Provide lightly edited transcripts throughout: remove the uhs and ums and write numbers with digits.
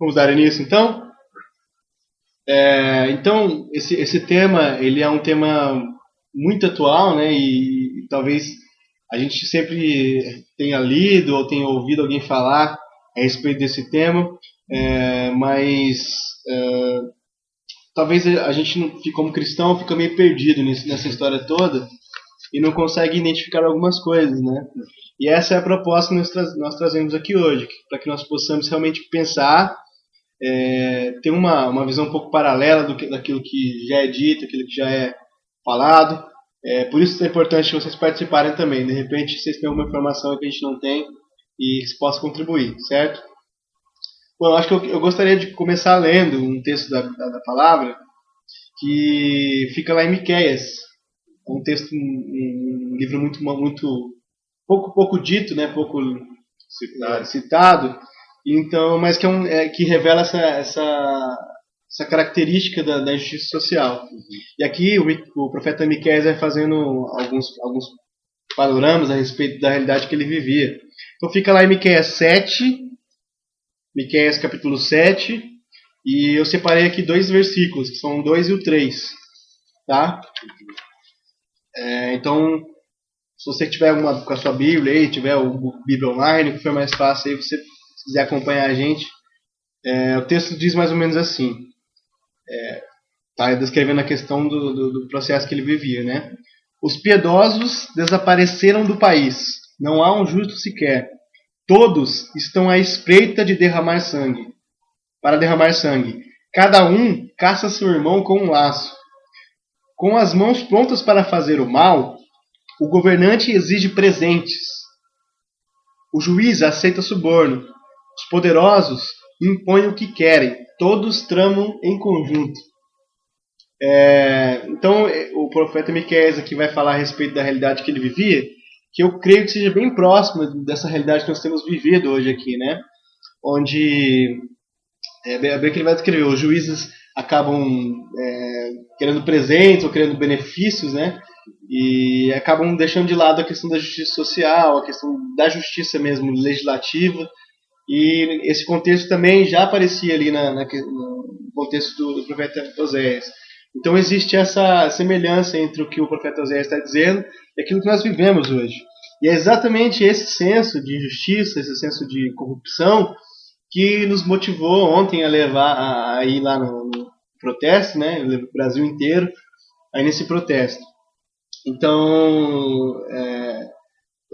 Vamos dar início, então? Então, esse tema, ele é um tema muito atual, né? E talvez a gente sempre tenha lido ou tenha ouvido alguém falar a respeito desse tema, mas talvez a gente, como cristão, fica meio perdido nessa história toda e não consegue identificar algumas coisas, né? E essa é a proposta que nós trazemos aqui hoje, para que nós possamos realmente pensar, ter uma visão um pouco paralela daquilo que já é dito, aquilo que já é falado. Por isso é importante vocês participarem também. De repente vocês têm alguma informação que a gente não tem e que possa contribuir, certo? Bom, eu acho que eu gostaria de começar lendo um texto da palavra que fica lá em Miqueias. É um texto, um livro muito pouco dito, né? Pouco citado. Então, mas que revela essa característica da injustiça social. E aqui o profeta Miqueias vai fazendo alguns panoramas a respeito da realidade que ele vivia. Então fica lá em Miqueias 7, Miqueias capítulo 7, e eu separei aqui 2 versículos, que são o 2 e o 3. Tá? Então, se você tiver com a sua Bíblia aí, tiver o Bíblia online, que for mais fácil aí, você quiser acompanhar a gente, o texto diz mais ou menos assim, tá descrevendo a questão do processo que ele vivia, né? Os piedosos desapareceram do país, não há um justo sequer, todos estão à espreita para derramar sangue, cada um caça seu irmão com um laço, com as mãos prontas para fazer o mal, o governante exige presentes, o juiz aceita suborno, os poderosos impõem o que querem, todos tramam em conjunto. Então, o profeta Miqueias aqui vai falar a respeito da realidade que ele vivia, que eu creio que seja bem próxima dessa realidade que nós temos vivido hoje aqui, né? Onde, bem que ele vai descrever, os juízes acabam querendo presentes ou querendo benefícios, né? E acabam deixando de lado a questão da justiça social, a questão da justiça mesmo legislativa. E esse contexto também já aparecia ali no contexto do profeta Oséias. Então existe essa semelhança entre o que o profeta Oséias está dizendo e aquilo que nós vivemos hoje. E é exatamente esse senso de injustiça, esse senso de corrupção que nos motivou ontem a ir lá no protesto, né, no Brasil inteiro, aí nesse protesto. Então,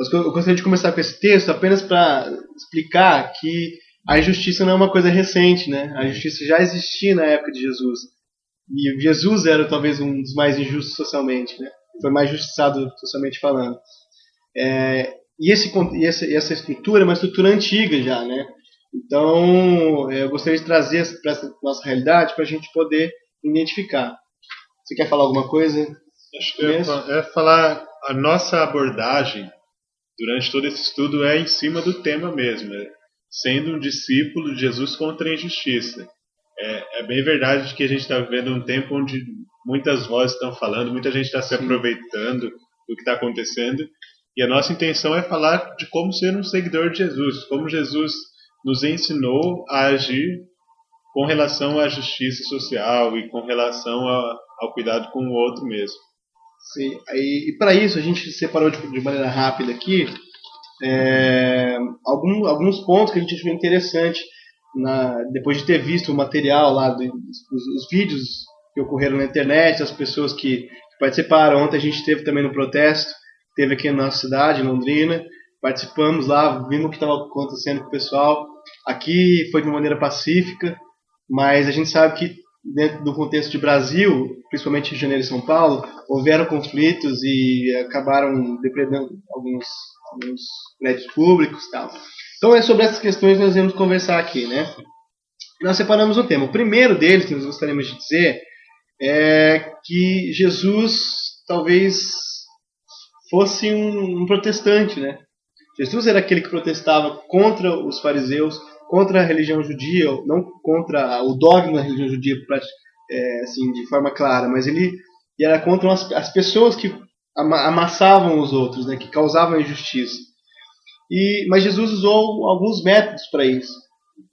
eu gostaria de começar com esse texto apenas para explicar que a injustiça não é uma coisa recente, né? A injustiça já existia na época de Jesus. E Jesus era talvez um dos mais injustos socialmente, né? Foi mais justiçado socialmente falando. E essa estrutura é uma estrutura antiga já, né? Então, eu gostaria de trazer para essa nossa realidade para a gente poder identificar. Você quer falar alguma coisa? Acho que eu ia falar, a nossa abordagem durante todo esse estudo é em cima do tema mesmo, sendo um discípulo de Jesus contra a injustiça. É bem verdade que a gente está vivendo um tempo onde muitas vozes estão falando, muita gente está se aproveitando do que está acontecendo, e a nossa intenção é falar de como ser um seguidor de Jesus, como Jesus nos ensinou a agir com relação à justiça social e com relação ao cuidado com o outro mesmo. Sim, e para isso a gente separou de maneira rápida aqui alguns pontos que a gente achou interessante depois de ter visto o material lá, os vídeos que ocorreram na internet, as pessoas que participaram. Ontem a gente teve também no protesto, teve aqui na nossa cidade, em Londrina, participamos lá, vimos o que estava acontecendo com o pessoal. Aqui foi de uma maneira pacífica, mas a gente sabe que dentro do contexto de Brasil, principalmente Rio de Janeiro e São Paulo, houveram conflitos e acabaram depredando alguns prédios públicos e tal. Então é sobre essas questões que nós vamos conversar aqui, né? Nós separamos um tema. O primeiro deles que nós gostaríamos de dizer é que Jesus talvez fosse um protestante, né? Jesus era aquele que protestava contra os fariseus, contra a religião judia, não contra o dogma da religião judia assim, de forma clara, mas ele era contra as pessoas que amassavam os outros, né, que causavam injustiça. Mas Jesus usou alguns métodos para isso.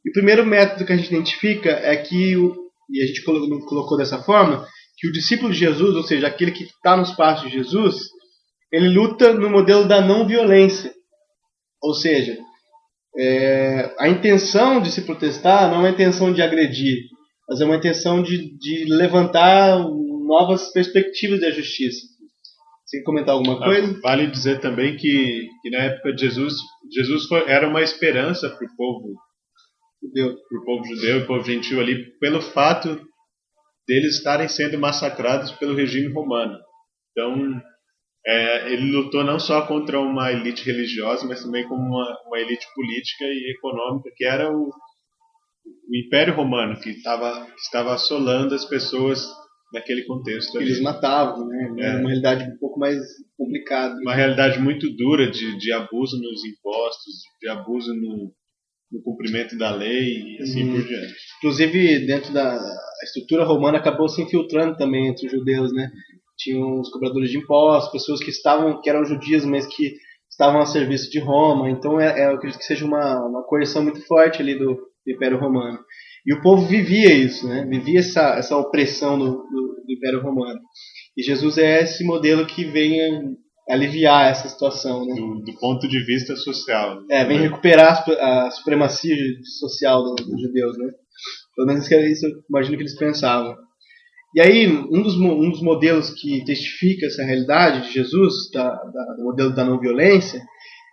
E o primeiro método que a gente identifica é que, e a gente colocou dessa forma, que o discípulo de Jesus, ou seja, aquele que está nos passos de Jesus, ele luta no modelo da não violência. Ou seja, a intenção de se protestar não é uma intenção de agredir, mas é uma intenção de levantar novas perspectivas da justiça. Você quer comentar alguma coisa? Vale dizer também que na época de Jesus era uma esperança para o povo judeu e povo gentil ali, pelo fato deles estarem sendo massacrados pelo regime romano. Então, ele lutou não só contra uma elite religiosa, mas também como uma elite política e econômica, que era o Império Romano, que estava assolando as pessoas naquele contexto ali. Eles matavam, né? Uma realidade um pouco mais complicada. Uma realidade muito dura de abuso nos impostos, de abuso no cumprimento da lei e assim por diante. Inclusive, dentro da estrutura romana, acabou se infiltrando também entre os judeus, né? Tinham os cobradores de impostos, pessoas que eram judias, mas que estavam a serviço de Roma. Então, eu acredito que seja uma coerção muito forte ali do Império Romano. E o povo vivia isso, né? Vivia essa opressão do Império Romano. E Jesus é esse modelo que vem aliviar essa situação, né? Do ponto de vista social. Vem recuperar a supremacia social dos judeus, né? Pelo menos isso eu imagino que eles pensavam. E aí, um dos modelos que testifica essa realidade de Jesus, do modelo da não violência,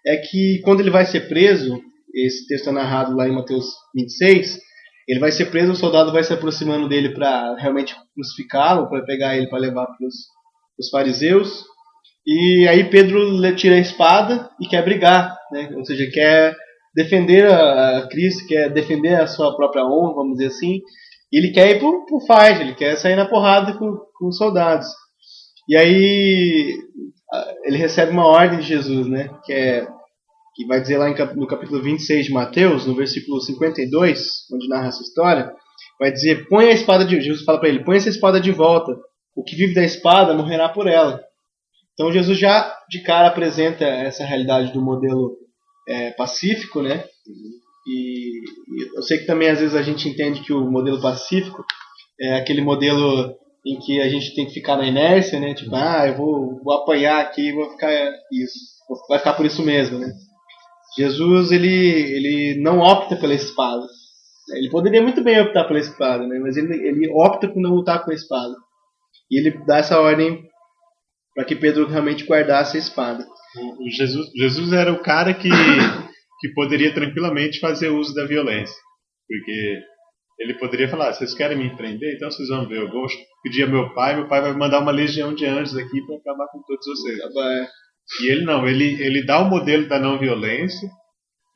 é que quando ele vai ser preso, esse texto é narrado lá em Mateus 26, ele vai ser preso, o soldado vai se aproximando dele para realmente crucificá-lo, para pegar ele para levar para os fariseus. E aí Pedro tira a espada e quer brigar, né? Ou seja, quer defender a Cristo, quer defender a sua própria honra, vamos dizer assim. E ele quer ir pro fight, ele quer sair na porrada com os soldados. E aí ele recebe uma ordem de Jesus, né? Que vai dizer lá no capítulo 26 de Mateus, no versículo 52, onde narra essa história, vai dizer, põe a espada Jesus fala para ele, põe essa espada de volta, o que vive da espada morrerá por ela. Então Jesus já de cara apresenta essa realidade do modelo pacífico, né? E eu sei que também às vezes a gente entende que o modelo pacífico é aquele modelo em que a gente tem que ficar na inércia, né? Tipo, eu vou apanhar aqui e vou ficar isso, vai ficar por isso mesmo, né? Jesus ele não opta pela espada. Ele poderia muito bem optar pela espada, né? Mas ele opta por não lutar com a espada. E ele dá essa ordem para que Pedro realmente guardasse a espada. O Jesus era o cara que poderia tranquilamente fazer uso da violência. Porque ele poderia falar, vocês querem me prender? Então vocês vão ver, eu vou pedir a meu pai vai mandar uma legião de anjos aqui para acabar com todos vocês. E ele não, ele dá o modelo da não violência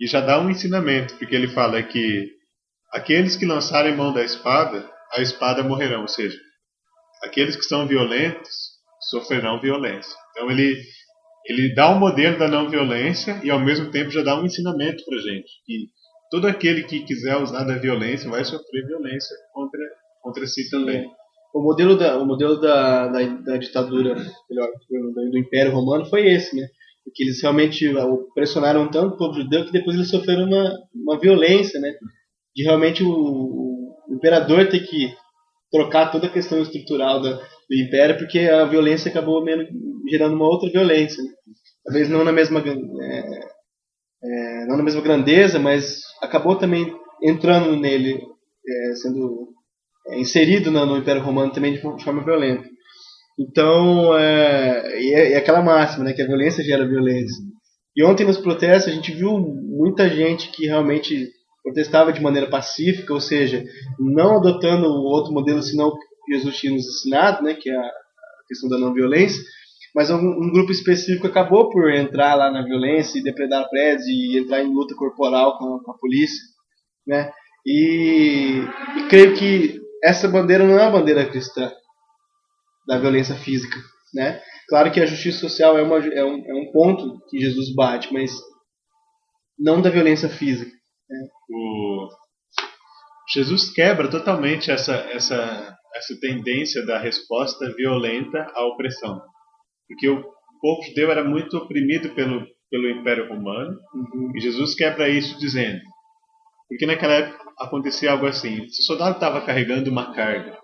e já dá um ensinamento, porque ele fala que aqueles que lançarem mão da espada, a espada morrerão, ou seja, aqueles que são violentos sofrerão violência. Então ele dá um modelo da não violência e ao mesmo tempo já dá um ensinamento pra gente, que todo aquele que quiser usar da violência vai sofrer violência contra si também. O modelo da ditadura, melhor, do Império Romano foi esse, né? Porque eles realmente pressionaram tanto o povo judeu que depois eles sofreram uma violência, né? De realmente o imperador ter que trocar toda a questão estrutural do Império, porque a violência acabou gerando uma outra violência, né? Talvez não na mesma grandeza, mas acabou também entrando nele, sendo inserido no Império Romano também de forma violenta. Então, é aquela máxima, né, que a violência gera violência. E ontem nos protestos a gente viu muita gente que realmente protestava de maneira pacífica, ou seja, não adotando o outro modelo senão que Jesus tinha nos ensinado, né, que é a questão da não violência, mas um grupo específico acabou por entrar lá na violência e depredar prédios e entrar em luta corporal com a polícia, né? E creio que essa bandeira não é uma bandeira cristã da violência física, né? Claro que a justiça social é um ponto que Jesus bate, mas não da violência física, né? Jesus quebra totalmente essa tendência da resposta violenta à opressão, porque o povo judeu era muito oprimido pelo Império Romano, e Jesus quebra isso dizendo: Porque naquela época acontecia algo assim: se o soldado estava carregando uma carga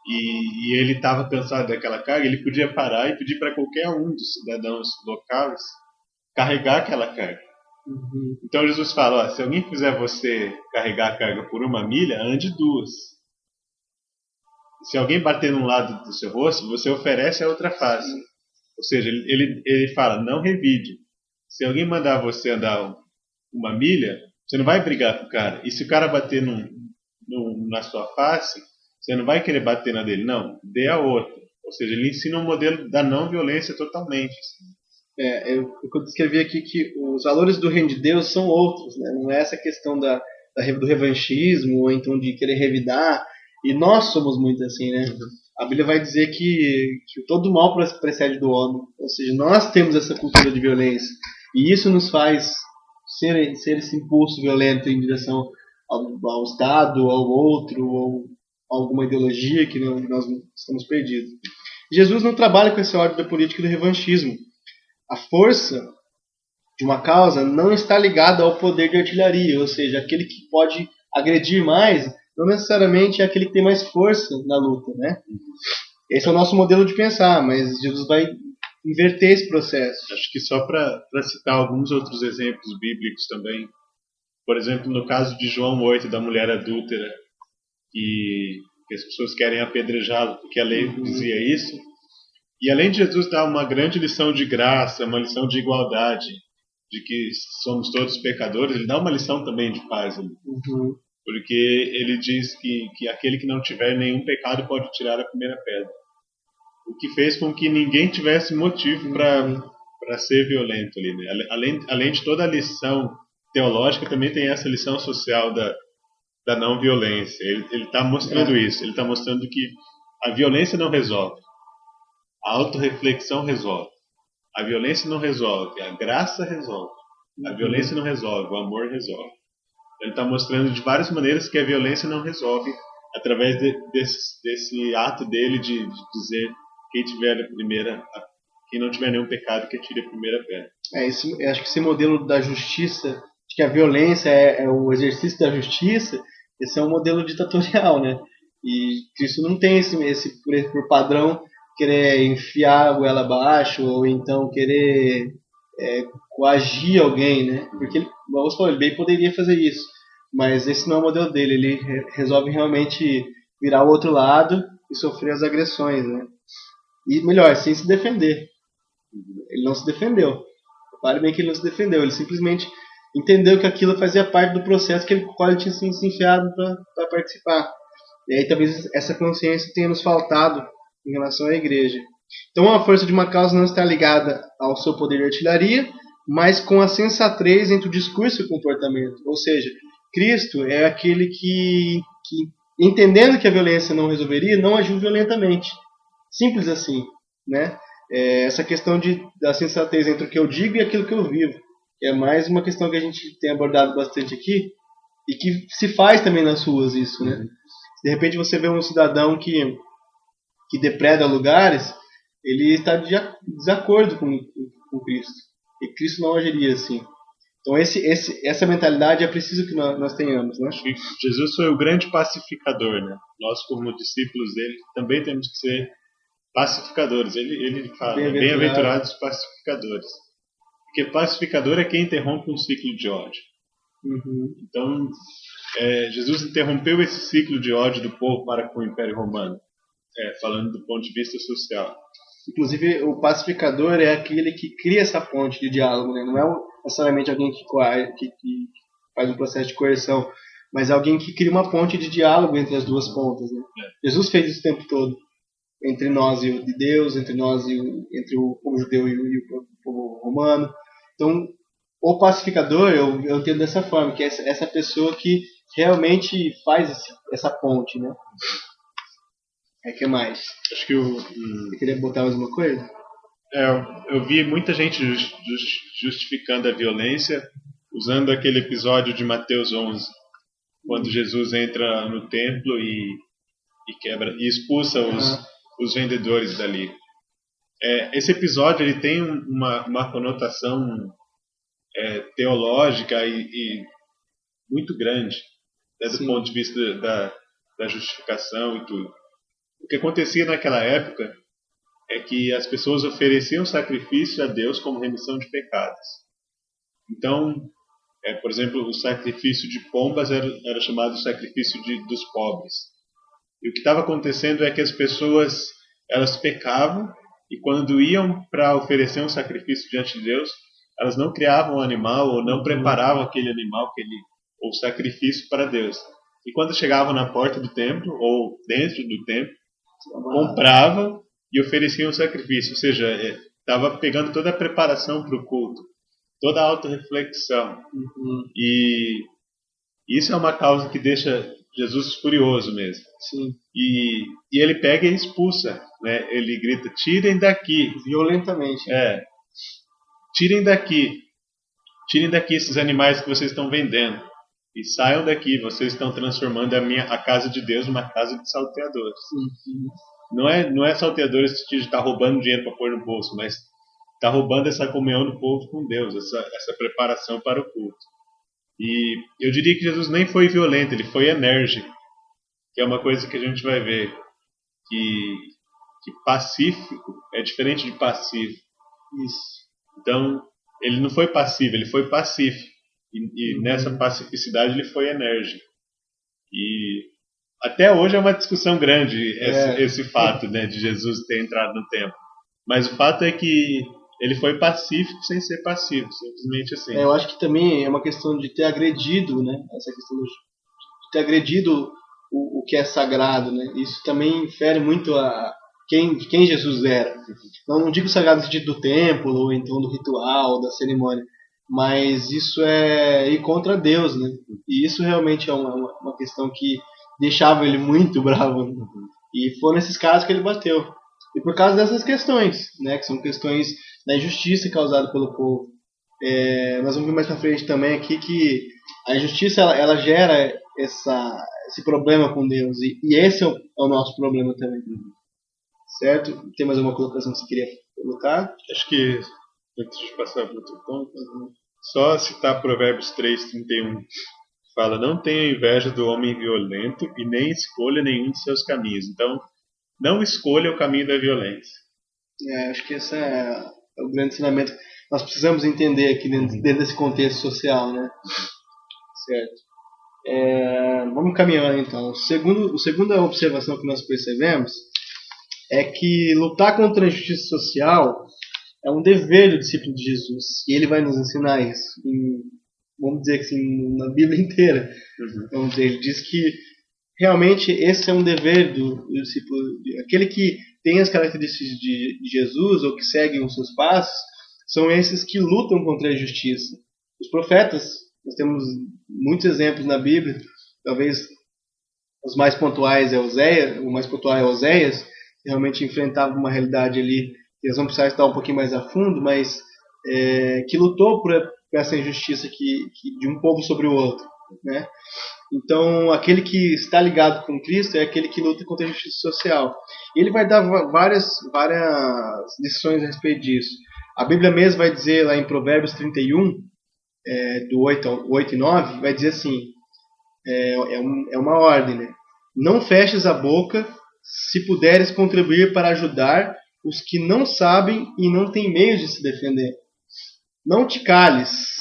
e ele estava cansado daquela carga, ele podia parar e pedir para qualquer um dos cidadãos locais carregar aquela carga. Uhum. Então Jesus fala: ó, se alguém fizer você carregar a carga por 1 milha, ande 2. Se alguém bater num lado do seu rosto, você oferece a outra face. Ou seja, ele fala: não revide. Se alguém mandar você andar 1 milha, você não vai brigar com o cara. E se o cara bater na sua face, você não vai querer bater na dele. Não, dê a outra. Ou seja, ele ensina um modelo da não violência totalmente. Eu descrevi aqui que os valores do reino de Deus são outros, né? Não é essa questão do revanchismo ou então de querer revidar. E nós somos muito assim, né? A Bíblia vai dizer que todo mal precede do homem. Ou seja, nós temos essa cultura de violência. E isso nos faz ser esse impulso violento em direção ao Estado, ao outro, ou alguma ideologia que nós estamos perdidos. Jesus não trabalha com esse ódio da política e do revanchismo. A força de uma causa não está ligada ao poder de artilharia, ou seja, aquele que pode agredir mais, não necessariamente é aquele que tem mais força na luta, né? Esse é o nosso modelo de pensar, mas Jesus vai inverter esse processo. Acho que só para citar alguns outros exemplos bíblicos também. Por exemplo, no caso de João 8, da mulher adúltera, que as pessoas querem apedrejá-lo porque a lei dizia isso. E além de Jesus dar uma grande lição de graça, uma lição de igualdade, de que somos todos pecadores, ele dá uma lição também de paz. Porque ele diz que aquele que não tiver nenhum pecado pode tirar a primeira pedra. O que fez com que ninguém tivesse motivo para ser violento ali, né? Além de toda a lição teológica, também tem essa lição social da não violência. Ele está mostrando isso. Ele está mostrando que a violência não resolve. A autorreflexão resolve. A violência não resolve. A graça resolve. A violência não resolve. O amor resolve. Ele está mostrando de várias maneiras que a violência não resolve, através desse ato dele de dizer: quem não tiver nenhum pecado, que atire a primeira pedra. Eu acho que esse modelo da justiça, de que a violência é o exercício da justiça, esse é um modelo ditatorial, né? E Cristo não tem esse por padrão, querer enfiar a goela abaixo, ou então querer coagir alguém, né? Porque ele bem poderia fazer isso, mas esse não é o modelo dele. Ele resolve realmente virar o outro lado e sofrer as agressões, né? E melhor, sem se defender. Ele não se defendeu. Repare bem que ele não se defendeu. Ele simplesmente entendeu que aquilo fazia parte do processo qual ele tinha se enfiado para participar. E aí talvez essa consciência tenha nos faltado em relação à igreja. Então a força de uma causa não está ligada ao seu poder de artilharia, mas com a sensatez entre o discurso e o comportamento. Ou seja, Cristo é aquele que entendendo que a violência não resolveria, não agiu violentamente. Simples assim, né? Essa questão da sensatez entre o que eu digo e aquilo que eu vivo. É mais uma questão que a gente tem abordado bastante aqui e que se faz também nas ruas isso, né? De repente você vê um cidadão que depreda lugares, ele está de desacordo com Cristo. E Cristo não agiria assim. Então essa mentalidade é preciso que nós tenhamos, né? Jesus foi o grande pacificador, né? Nós, como discípulos dele, também temos que ser pacificadores. Ele fala: bem-aventurados pacificadores. Porque pacificador é quem interrompe um ciclo de ódio. Então, Jesus interrompeu esse ciclo de ódio do povo para com o Império Romano, falando do ponto de vista social. Inclusive, o pacificador é aquele que cria essa ponte de diálogo, né? Não é necessariamente alguém que faz um processo de coerção, mas é alguém que cria uma ponte de diálogo entre as duas pontas, né? Jesus fez isso o tempo todo, entre nós e Deus, entre nós entre o povo judeu e o povo romano. Então, o pacificador, eu entendo dessa forma, que é essa pessoa que realmente faz essa ponte, né? Que mais? Acho que Você queria botar mais uma coisa? Eu vi muita gente justificando a violência usando aquele episódio de Mateus 11, quando Jesus entra no templo e expulsa os vendedores dali. Esse episódio ele tem uma conotação teológica e muito grande, né, do Sim. ponto de vista da justificação e tudo. O que acontecia naquela época é que as pessoas ofereciam sacrifício a Deus como remissão de pecados. Então, por exemplo, o sacrifício de pombas era chamado sacrifício dos pobres. E o que estava acontecendo é que as pessoas, elas pecavam, e quando iam para oferecer um sacrifício diante de Deus, elas não criavam um animal ou não preparavam aquele animal, ou sacrifício para Deus. E quando chegavam na porta do templo ou dentro do templo, compravam e ofereciam um sacrifício. Ou seja, estava pegando toda a preparação para o culto, toda a autorreflexão. E isso é uma causa que deixa Jesus furioso mesmo. Sim. E ele pega e expulsa, né? Ele grita: tirem daqui. Violentamente. Tirem daqui esses animais que vocês estão vendendo. E saiam daqui, vocês estão transformando a casa de Deus numa casa de salteadores. Sim. Não é salteadores no sentido de estar roubando dinheiro para pôr no bolso, mas está roubando essa comunhão do povo com Deus, essa preparação para o culto. E eu diria que Jesus nem foi violento, ele foi enérgico, que é uma coisa que a gente vai ver, que pacífico é diferente de passivo. Isso. Então, ele não foi passivo, ele foi pacífico. E nessa pacificidade ele foi enérgico. E até hoje é uma discussão grande esse fato, né, de Jesus ter entrado no templo. Mas o fato é que ele foi pacífico sem ser passivo, simplesmente assim. Eu acho que também é uma questão de ter agredido, né? Essa questão de ter agredido o que é sagrado, né? Isso também infere muito a quem Jesus era. Não digo sagrado no sentido do templo, ou então do ritual, da cerimônia, mas isso é ir contra Deus, né? E isso realmente é uma questão que deixava ele muito bravo, né? E foi nesses casos que ele bateu. E por causa dessas questões, né? Que são questões da injustiça causada pelo povo. Nós vamos ver mais pra frente também aqui que a injustiça ela gera esse problema com Deus. E esse é o nosso problema também. Certo? Tem mais alguma colocação que você queria colocar? Acho que, antes de passar para outro ponto, só citar Provérbios 3:31. Fala: não tenha inveja do homem violento e nem escolha nenhum de seus caminhos. Então, não escolha o caminho da violência. Acho que esse é o grande ensinamento que nós precisamos entender aqui dentro desse contexto social, né? Certo. Vamos caminhando então. A segunda observação que nós percebemos é que lutar contra a injustiça social é um dever do discípulo de Jesus. E ele vai nos ensinar isso, vamos dizer assim, na Bíblia inteira. Vamos dizer, ele diz que realmente esse é um dever do discípulo. Aquele que tem as características de Jesus ou que seguem os seus passos são esses que lutam contra a injustiça. Os profetas, nós temos muitos exemplos na Bíblia, talvez os mais pontuais o mais pontual é Oséias, que realmente enfrentava uma realidade ali, que nós vamos precisar estar um pouquinho mais a fundo, mas que lutou por essa injustiça de um povo sobre o outro, né? Então, aquele que está ligado com Cristo é aquele que luta contra a injustiça social. E ele vai dar várias lições a respeito disso. A Bíblia mesmo vai dizer lá em Provérbios 31, do 8 e 9, vai dizer assim, é uma ordem, né? Não feches a boca se puderes contribuir para ajudar os que não sabem e não têm meios de se defender. Não te cales,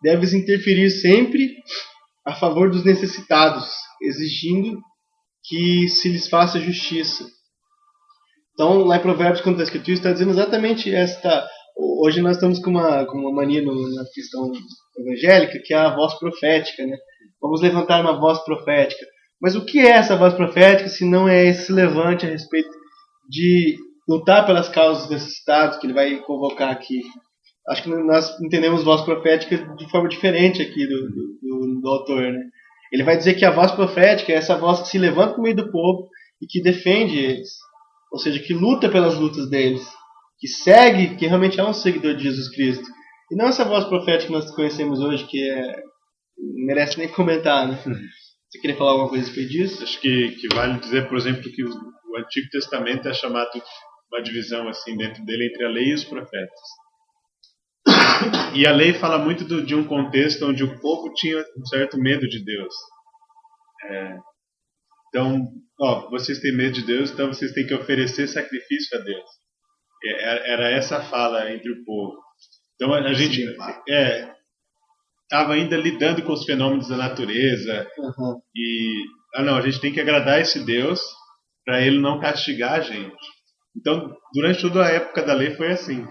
deves interferir sempre a favor dos necessitados, exigindo que se lhes faça justiça. Então, lá em Provérbios, quando está escrito isso, está dizendo exatamente esta. Hoje nós estamos com uma mania na questão evangélica, que é a voz profética, né? Vamos levantar uma voz profética. Mas o que é essa voz profética se não é esse levante a respeito de lutar pelas causas dos necessitados que ele vai convocar aqui? Acho que nós entendemos voz profética de forma diferente aqui do autor, né? Ele vai dizer que a voz profética é essa voz que se levanta no meio do povo e que defende eles. Ou seja, que luta pelas lutas deles. Que segue, que realmente é um seguidor de Jesus Cristo. E não essa voz profética que nós conhecemos hoje, que não merece nem comentar, né? Você queria falar alguma coisa a respeito disso? Acho que vale dizer, por exemplo, que o Antigo Testamento é chamado uma divisão assim dentro dele entre a lei e os profetas. E a lei fala muito de um contexto onde o povo tinha um certo medo de Deus. Então, vocês têm medo de Deus, então vocês têm que oferecer sacrifício a Deus. Era essa a fala entre o povo. Então a gente estava ainda lidando com os fenômenos da natureza. E a gente tem que agradar esse Deus para ele não castigar a gente. Então, durante toda a época da lei foi assim.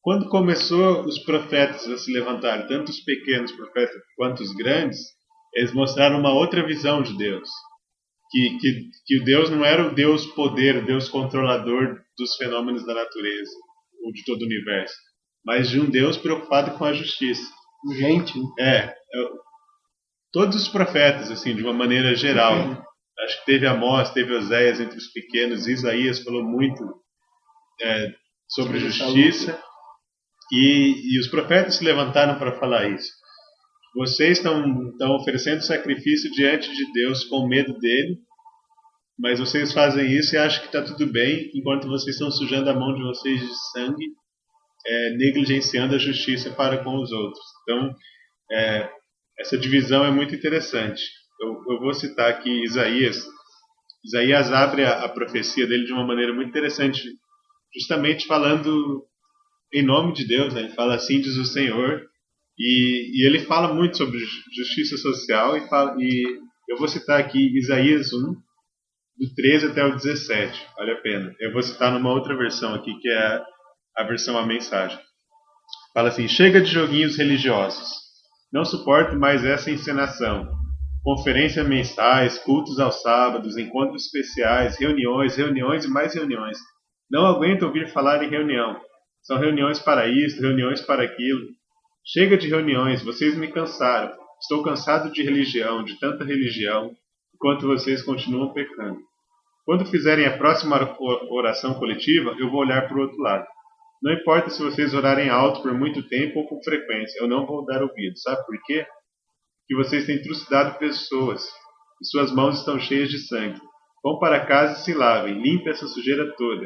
Quando começou os profetas a se levantarem, tanto os pequenos profetas quanto os grandes, eles mostraram uma outra visão de Deus. Que o Deus não era o Deus poder, o Deus controlador dos fenômenos da natureza, ou de todo o universo, mas de um Deus preocupado com a justiça. Gente. Todos os profetas, assim, de uma maneira geral. Acho que teve Amós, teve Oséias entre os pequenos, Isaías falou muito sobre justiça. E os profetas se levantaram para falar isso. Vocês estão oferecendo sacrifício diante de Deus com medo dele, mas vocês fazem isso e acham que está tudo bem, enquanto vocês estão sujando a mão de vocês de sangue, negligenciando a justiça para com os outros. Então, essa divisão é muito interessante. Eu vou citar aqui Isaías. Isaías abre a profecia dele de uma maneira muito interessante, justamente falando em nome de Deus, né? Ele fala assim, diz o Senhor, e ele fala muito sobre justiça social, e eu vou citar aqui Isaías 1, do 13 até o 17, vale a pena. Eu vou citar numa outra versão aqui, que é a versão A Mensagem. Fala assim: chega de joguinhos religiosos, não suporto mais essa encenação. Conferências mensais, cultos aos sábados, encontros especiais, reuniões e mais reuniões. Não aguento ouvir falar em reunião. São reuniões para isso, reuniões para aquilo. Chega de reuniões, vocês me cansaram. Estou cansado de religião, de tanta religião, enquanto vocês continuam pecando. Quando fizerem a próxima oração coletiva, eu vou olhar para o outro lado. Não importa se vocês orarem alto por muito tempo ou com frequência, eu não vou dar ouvido. Sabe por quê? Que vocês têm trucidado pessoas, e suas mãos estão cheias de sangue. Vão para casa e se lavem, limpem essa sujeira toda.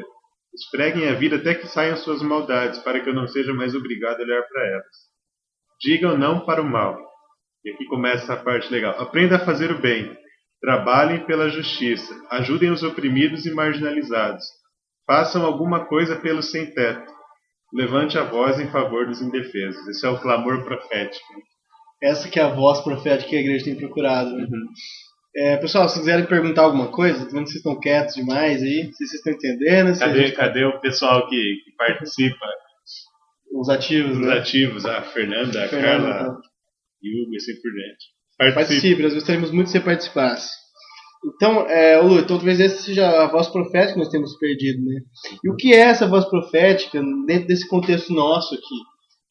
Esfreguem a vida até que saiam suas maldades, para que eu não seja mais obrigado a olhar para elas. Digam não para o mal. E aqui começa a parte legal. Aprenda a fazer o bem. Trabalhem pela justiça. Ajudem os oprimidos e marginalizados. Façam alguma coisa pelos sem-teto. Levante a voz em favor dos indefesos. Esse é o clamor profético. Essa que é a voz profética que a igreja tem procurado, né? Pessoal, se quiserem perguntar alguma coisa, tô vendo que vocês estão quietos demais aí, não sei se vocês estão entendendo. Cadê o pessoal que participa? Os ativos, Os ativos, a Fernanda, a Carla e o Hugo, assim por diante. Participe, nós gostaríamos muito que você participasse. Então, Lu, então talvez essa seja a voz profética que nós temos perdido, né? E o que é essa voz profética dentro desse contexto nosso aqui,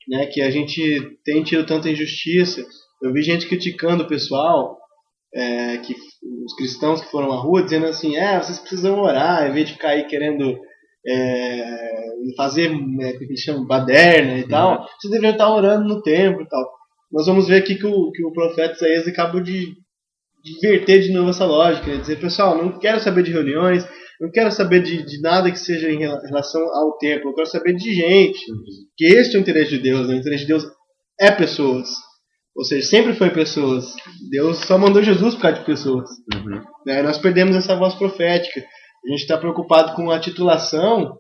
né? Que a gente tem tido tanta injustiça. Eu vi gente criticando o pessoal, que os cristãos que foram à rua, dizendo assim, vocês precisam orar, em vez de ficar aí querendo fazer, como eles chamam, baderna e tal, vocês deveriam estar orando no templo e tal. Nós vamos ver aqui que o profeta Isaías acabou de inverter de novo essa lógica, né? Dizer, pessoal, não quero saber de reuniões, não quero saber de nada que seja em relação ao templo, eu quero saber de gente, que este é o interesse de Deus, né? O interesse de Deus é pessoas. Ou seja, sempre foi pessoas. Deus só mandou Jesus por causa de pessoas. Né? Nós perdemos essa voz profética. A gente está preocupado com a titulação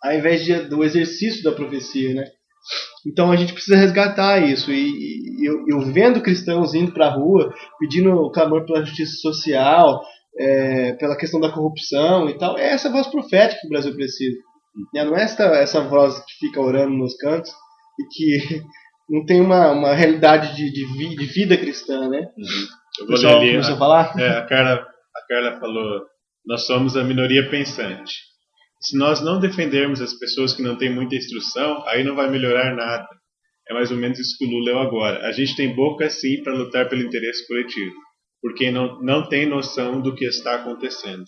ao invés do exercício da profecia, né? Então a gente precisa resgatar isso. E eu vendo cristãos indo para a rua, pedindo o clamor pela justiça social, pela questão da corrupção e tal, é essa voz profética que o Brasil precisa. Não é essa voz que fica orando nos cantos e que não tem uma realidade de vida cristã, né? Eu vou ler ali. Começou a falar? A Carla falou: nós somos a minoria pensante. Se nós não defendermos as pessoas que não têm muita instrução, aí não vai melhorar nada. É mais ou menos isso que o Lula leu agora. A gente tem boca sim para lutar pelo interesse coletivo, porque não tem noção do que está acontecendo.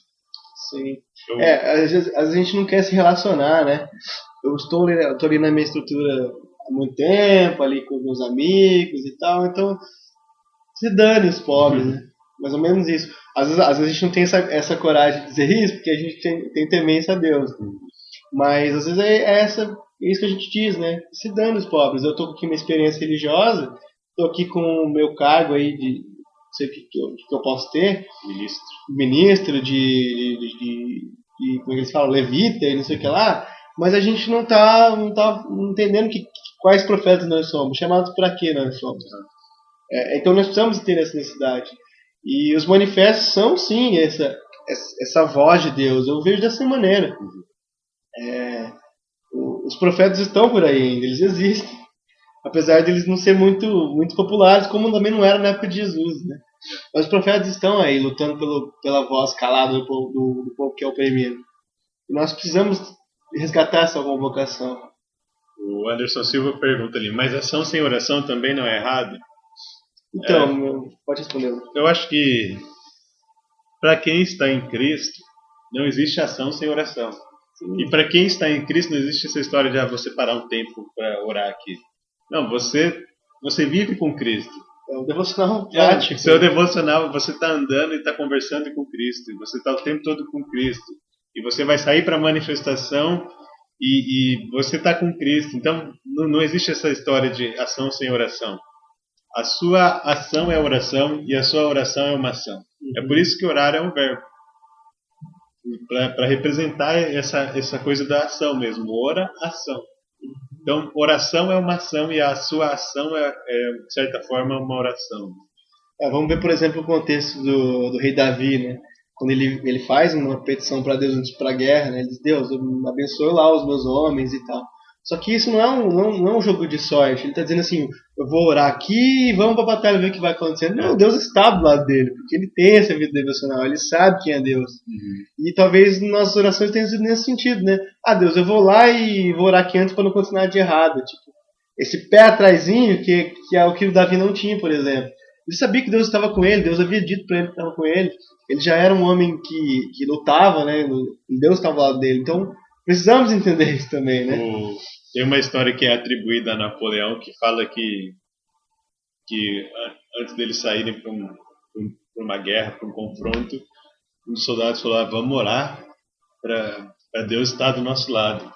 Sim. Às vezes a gente não quer se relacionar, né? Eu estou ali na minha estrutura há muito tempo, ali com meus amigos e tal, então se dane os pobres, né? Mais ou menos isso. Às vezes a gente não tem essa coragem de dizer isso, porque a gente tem temência a Deus. Mas às vezes é essa É isso que a gente diz, né? Se dando os pobres. Eu estou aqui uma experiência religiosa, estou aqui com o meu cargo aí de não sei o que eu posso ter, ministro de como eles falam, levita e não sei o que lá, mas a gente não tá entendendo quais profetas nós somos, chamados para que nós somos. Então nós precisamos ter essa necessidade. E os manifestos são sim essa voz de Deus. Eu vejo dessa maneira. Os profetas estão por aí ainda, eles existem. Apesar de eles não serem muito populares, como também não era na época de Jesus, né? Mas os profetas estão aí, lutando pela voz calada do povo que é oprimido. E nós precisamos resgatar essa convocação. O Anderson Silva pergunta ali, mas ação sem oração também não é errado? Então, pode responder. Eu acho que para quem está em Cristo, não existe ação sem oração. Sim. E para quem está em Cristo, não existe essa história de você parar um tempo para orar aqui. Não, você vive com Cristo. É o devocional prático. Seu devocional, você está andando e está conversando com Cristo. E você está o tempo todo com Cristo. E você vai sair para a manifestação e você está com Cristo. Então, não existe essa história de ação sem oração. A sua ação é oração e a sua oração é uma ação. É por isso que orar é um verbo. Para representar essa coisa da ação mesmo. Ora, ação. Então, oração é uma ação e a sua ação de certa forma, uma oração. Vamos ver, por exemplo, o contexto do rei Davi, né? Quando ele faz uma petição para Deus antes para a guerra, né? Ele diz, Deus, abençoe lá os meus homens e tal. Só que isso não é um jogo de sorte. Ele está dizendo assim, eu vou orar aqui e vamos para a batalha ver o que vai acontecer. Não, Deus está do lado dele, porque ele tem essa vida devocional, ele sabe quem é Deus. E talvez nossas orações tenham sido nesse sentido, né? Deus, eu vou lá e vou orar aqui antes para não acontecer nada de errado. Tipo, esse pé atrasinho que é o que o Davi não tinha, por exemplo. Ele sabia que Deus estava com ele, Deus havia dito para ele que estava com ele. Ele já era um homem que lutava, né? E Deus estava ao lado dele. Então, precisamos entender isso também, né? Tem uma história que é atribuída a Napoleão que fala que antes deles saírem para uma guerra, para um confronto, os soldados falaram, vamos orar para Deus estar do nosso lado.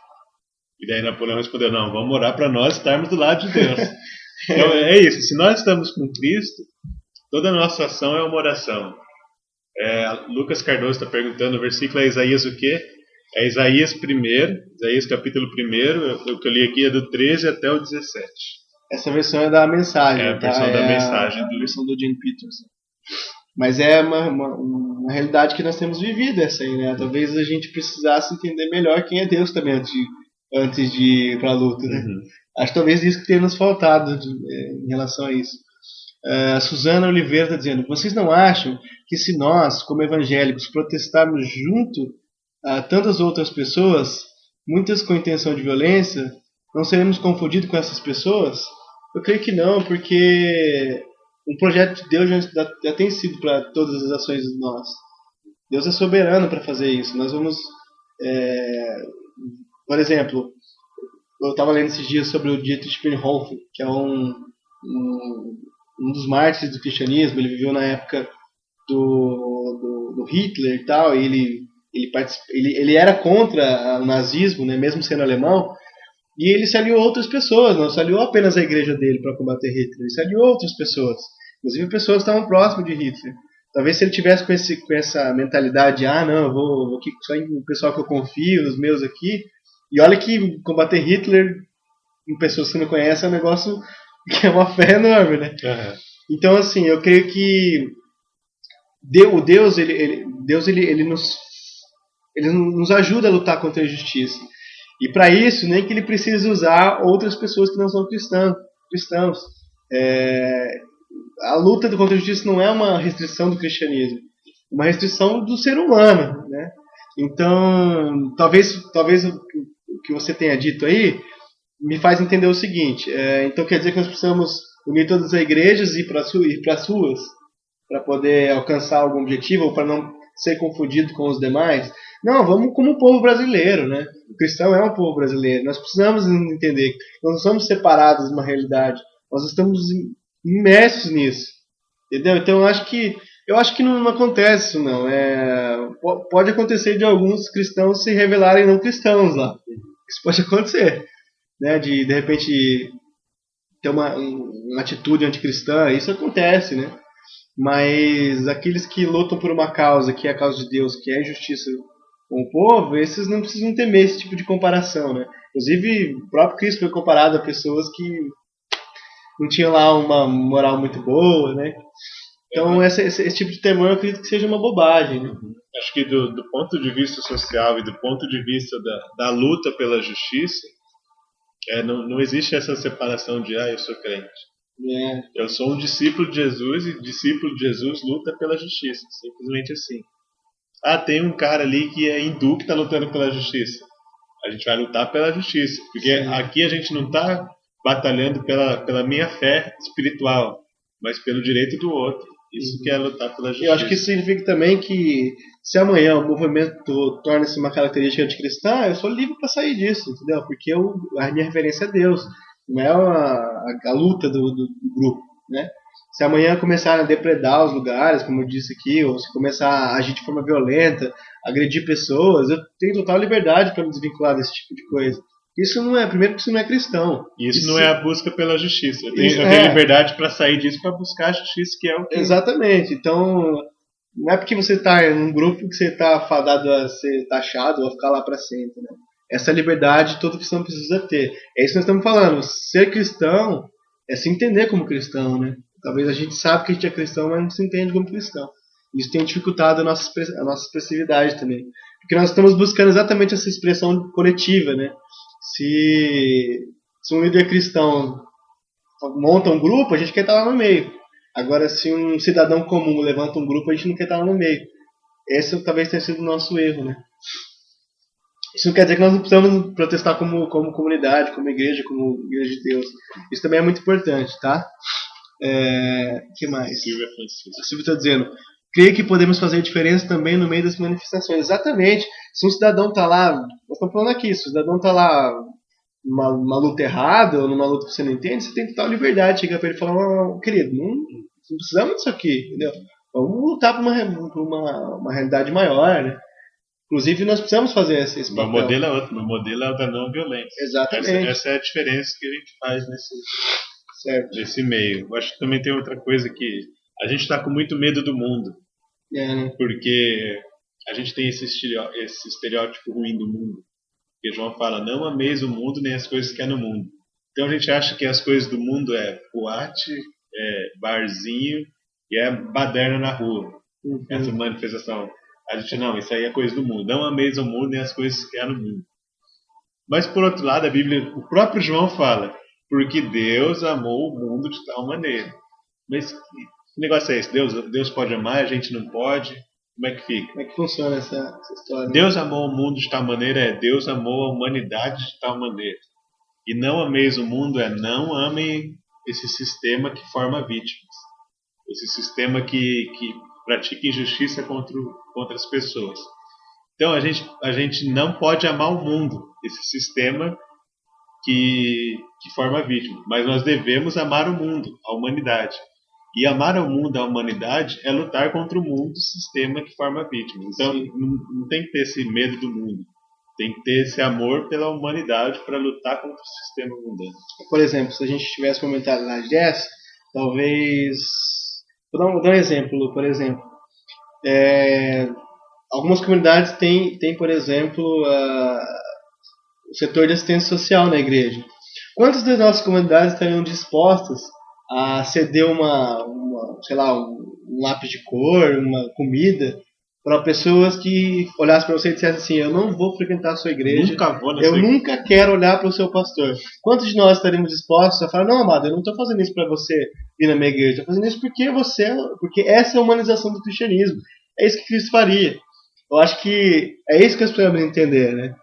E daí Napoleão respondeu, não, vamos orar para nós estarmos do lado de Deus. Então é isso, se nós estamos com Cristo, toda a nossa ação é uma oração. Lucas Cardoso está perguntando, o versículo é Isaías o quê? É Isaías 1, Isaías capítulo 1, o que eu li aqui é do 13 até o 17. Essa versão é da mensagem. É a versão da mensagem. A versão do Jane Peterson. Mas é uma realidade que nós temos vivido essa aí, né? Talvez a gente precisasse entender melhor quem é Deus também antes de ir para a luta, né? Acho que talvez isso que tenha nos faltado em relação a isso. A Suzana Oliveira está dizendo, vocês não acham que se nós, como evangélicos, protestarmos junto a tantas outras pessoas, muitas com intenção de violência, não seremos confundidos com essas pessoas? Eu creio que não, porque um projeto de Deus já tem sido para todas as ações de nós. Deus é soberano para fazer isso. Nós vamos, por exemplo, eu estava lendo esses dias sobre o Dietrich Bonhoeffer, que é um dos mártires do cristianismo. Ele viveu na época do Hitler e tal, e ele era contra o nazismo, né, mesmo sendo alemão, e ele se aliou a outras pessoas, não se aliou apenas à igreja dele para combater Hitler, ele se aliou a outras pessoas, inclusive pessoas que estavam próximas de Hitler. Talvez se ele tivesse com essa mentalidade, não, eu vou aqui só em um pessoal que eu confio, nos meus aqui, e olha que combater Hitler em pessoas que não conhecem é um negócio que é uma fé enorme, né? Então, assim, eu creio que Deus nos ajuda a lutar contra a injustiça. E para isso, nem que ele precise usar outras pessoas que não são cristãos. A luta contra a injustiça não é uma restrição do cristianismo, é uma restrição do ser humano, né? Então, talvez o que você tenha dito aí me faz entender o seguinte. Então quer dizer que nós precisamos unir todas as igrejas e ir para as ruas para poder alcançar algum objetivo ou para não ser confundido com os demais? Não, vamos como o povo brasileiro, né? O cristão é um povo brasileiro. Nós precisamos entender que nós não somos separados de uma realidade. Nós estamos imersos nisso. Entendeu? Então eu acho que não acontece isso, não. Pode acontecer de alguns cristãos se revelarem não cristãos lá. Isso pode acontecer. né, de repente ter uma atitude anticristã, isso acontece, né? Mas aqueles que lutam por uma causa, que é a causa de Deus, que é a justiça com o povo, esses não precisam temer esse tipo de comparação, né? Inclusive, o próprio Cristo foi comparado a pessoas que não tinham lá uma moral muito boa, né? Então, esse tipo de temor eu acredito que seja uma bobagem, né? Acho que do ponto de vista social e do ponto de vista da luta pela justiça, não existe essa separação de, eu sou crente. Eu sou um discípulo de Jesus e discípulo de Jesus luta pela justiça. Simplesmente assim. Tem um cara ali que é hindu que está lutando pela justiça. A gente vai lutar pela justiça. Porque aqui a gente não está batalhando pela minha fé espiritual, mas pelo direito do outro. Isso que é lutar pela justiça. Eu acho que isso significa também que se amanhã o movimento torna-se uma característica anticristã, eu sou livre para sair disso, entendeu? Porque a minha referência é Deus, não é a luta do grupo, né? Se amanhã começar a depredar os lugares, como eu disse aqui, ou se começar a agir de forma violenta, agredir pessoas, eu tenho total liberdade para me desvincular desse tipo de coisa. Isso não é, primeiro porque isso não é cristão. Isso não é a busca pela justiça. Eu tenho liberdade para sair disso, para buscar a justiça, que é o que... Exatamente. Então, não é porque você está em um grupo que você está fadado a ser taxado ou a ficar lá para sempre, né? Essa liberdade todo cristão precisa ter. É isso que nós estamos falando. Ser cristão é se entender como cristão, né? Talvez a gente sabe que a gente é cristão, mas não se entende como cristão. Isso tem dificultado a nossa expressividade também. Porque nós estamos buscando exatamente essa expressão coletiva, né? Se um líder cristão monta um grupo, a gente quer estar lá no meio. Agora, se um cidadão comum levanta um grupo, a gente não quer estar lá no meio. Esse talvez tenha sido o nosso erro, né? Isso não quer dizer que nós não precisamos protestar como comunidade, como igreja de Deus. Isso também é muito importante, tá? Que mais? Silvia Francisco. A Silvia está dizendo: creio que podemos fazer diferença também no meio das manifestações. Exatamente. Se um cidadão está lá, nós estamos falando aqui, se o cidadão está lá numa luta errada ou numa luta que você não entende, você tem total liberdade de chegar para ele e falar: querido, não precisamos disso aqui, entendeu? Vamos lutar por uma realidade maior, né? Inclusive, nós precisamos fazer esse papel. Meu modelo é outro. Meu modelo é o da não violência. Exatamente. Essa é a diferença que a gente faz nesse meio. Eu acho que também tem outra coisa que a gente está com muito medo do mundo. Né? Porque a gente tem esse estereótipo ruim do mundo. Porque João fala: não ameis o mundo nem as coisas que há no mundo. Então a gente acha que as coisas do mundo é boate, barzinho e é baderna na rua. Essa manifestação. A gente não, isso aí é coisa do mundo. Não ameis o mundo nem as coisas que há no mundo. Mas por outro lado, a Bíblia, o próprio João fala: porque Deus amou o mundo de tal maneira. Mas que negócio é esse? Deus pode amar, a gente não pode? Como é que fica? Como é que funciona essa história? Deus amou o mundo de tal maneira, Deus amou a humanidade de tal maneira. E não ameis o mundo não amem esse sistema que forma vítimas. Esse sistema que pratica injustiça contra as pessoas. Então a gente não pode amar o mundo, esse sistema que forma vítima. Mas nós devemos amar o mundo, a humanidade. E amar o mundo, a humanidade, é lutar contra o mundo, o sistema que forma vítima. Então não tem que ter esse medo do mundo. Tem que ter esse amor pela humanidade para lutar contra o sistema mundano. Por exemplo, se a gente tivesse comentado na 10, talvez... Vou dar um exemplo, por exemplo. Algumas comunidades têm, por exemplo, o setor de assistência social na igreja. Quantas das nossas comunidades estariam dispostas a ceder um lápis de cor, uma comida, para pessoas que olhassem para você e dissessem assim: eu não vou frequentar a sua igreja, nunca quero olhar para o seu pastor? Quantos de nós estaríamos dispostos a falar: não, amado, eu não estou fazendo isso para você vir na minha igreja, estou fazendo isso porque essa é a humanização do cristianismo, é isso que Cristo faria. Eu acho que é isso que nós precisamos entender, né?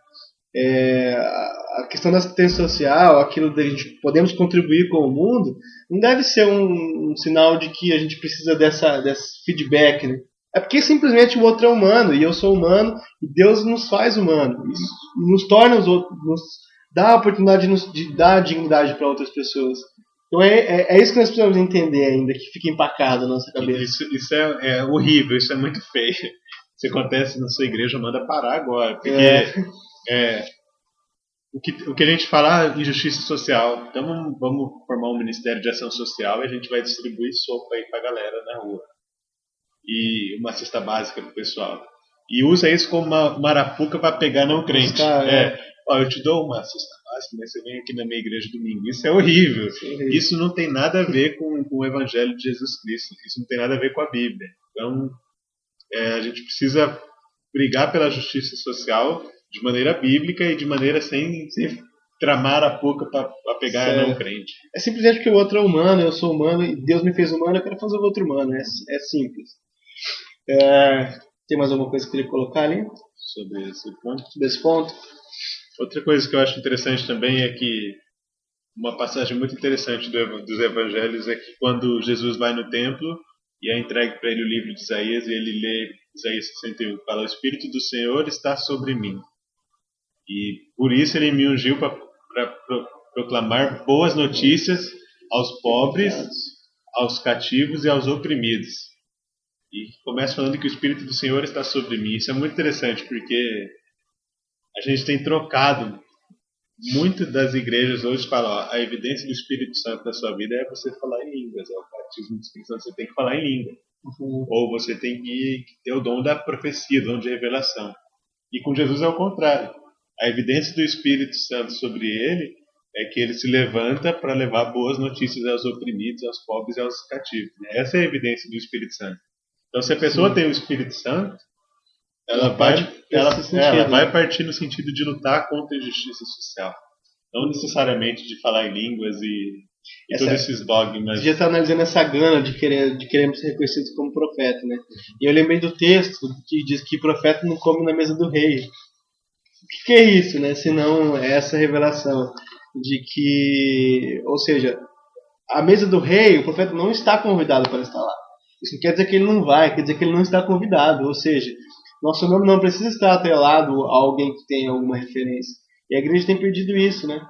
A questão da assistência social, aquilo de a gente podemos contribuir com o mundo, não deve ser um sinal de que a gente precisa desse feedback, né? É porque simplesmente o outro é humano e eu sou humano e Deus nos faz humano e nos torna os outros, nos dá a oportunidade de dar dignidade para outras pessoas. Então é isso que nós precisamos entender ainda, que fica empacado na nossa cabeça. Isso é horrível, isso é muito feio. Se acontece na sua igreja, manda parar agora, porque o que a gente fala injustiça social. Então vamos formar um Ministério de Ação Social e a gente vai distribuir sopa aí pra galera na rua. E uma cesta básica pro pessoal. E usa isso como uma arapuca para pegar não crente. Ó, eu te dou uma cesta básica, mas você vem aqui na minha igreja domingo. Isso é horrível. Isso não tem nada a ver com o Evangelho de Jesus Cristo. Isso não tem nada a ver com a Bíblia. Então, a gente precisa brigar pela justiça social de maneira bíblica e de maneira sem tramar a boca para pegar não crente. É simplesmente porque o outro é humano, eu sou humano e Deus me fez humano, eu quero fazer o outro humano. É simples. Tem mais alguma coisa que eu queria colocar ali? Sobre esse ponto? Outra coisa que eu acho interessante também é que uma passagem muito interessante dos evangelhos é que quando Jesus vai no templo e é entregue para ele o livro de Isaías e ele lê Isaías 61, fala: o Espírito do Senhor está sobre mim e por isso ele me ungiu para proclamar boas notícias aos pobres, aos cativos e aos oprimidos. E começa falando que o Espírito do Senhor está sobre mim. Isso é muito interessante porque a gente tem trocado. Muito das igrejas hoje falam: ó, a evidência do Espírito Santo na sua vida é você falar em línguas. É o batismo do Espírito Santo, você tem que falar em língua. Ou você tem que ter o dom da profecia, o dom de revelação. E com Jesus é o contrário. A evidência do Espírito Santo sobre ele é que ele se levanta para levar boas notícias aos oprimidos, aos pobres e aos cativos. Essa é a evidência do Espírito Santo. Então, se a pessoa tem o Espírito Santo, ela vai partir no sentido de lutar contra a injustiça social. Não necessariamente de falar em línguas e todos esses dogmas. Você já está analisando essa gana de queremos ser reconhecidos como profeta, né? E eu lembrei do texto que diz que profeta não come na mesa do rei. O que é isso, né? Senão essa revelação de que, ou seja, a mesa do rei, o profeta não está convidado para estar lá. Isso não quer dizer que ele não vai, quer dizer que ele não está convidado. Ou seja, nosso nome não precisa estar atrelado a alguém que tem alguma referência. E a igreja tem perdido isso, né?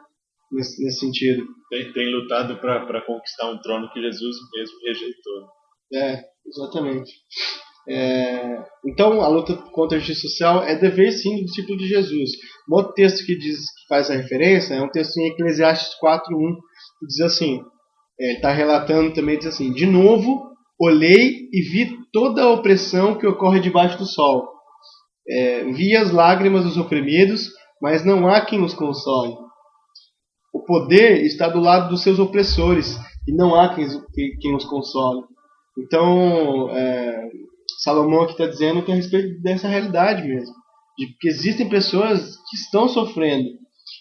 Nesse sentido. Tem lutado para conquistar um trono que Jesus mesmo rejeitou. Exatamente. Então, a luta contra a justiça social é dever, sim, do discípulo de Jesus. Um outro texto que faz a referência é um texto em Eclesiastes 4:1, que diz assim, ele está relatando também, diz assim: de novo, olhei e vi toda a opressão que ocorre debaixo do sol. Vi as lágrimas dos oprimidos, mas não há quem os console. O poder está do lado dos seus opressores, e não há quem os console. Então, Salomão aqui está dizendo que é a respeito dessa realidade mesmo. De que existem pessoas que estão sofrendo.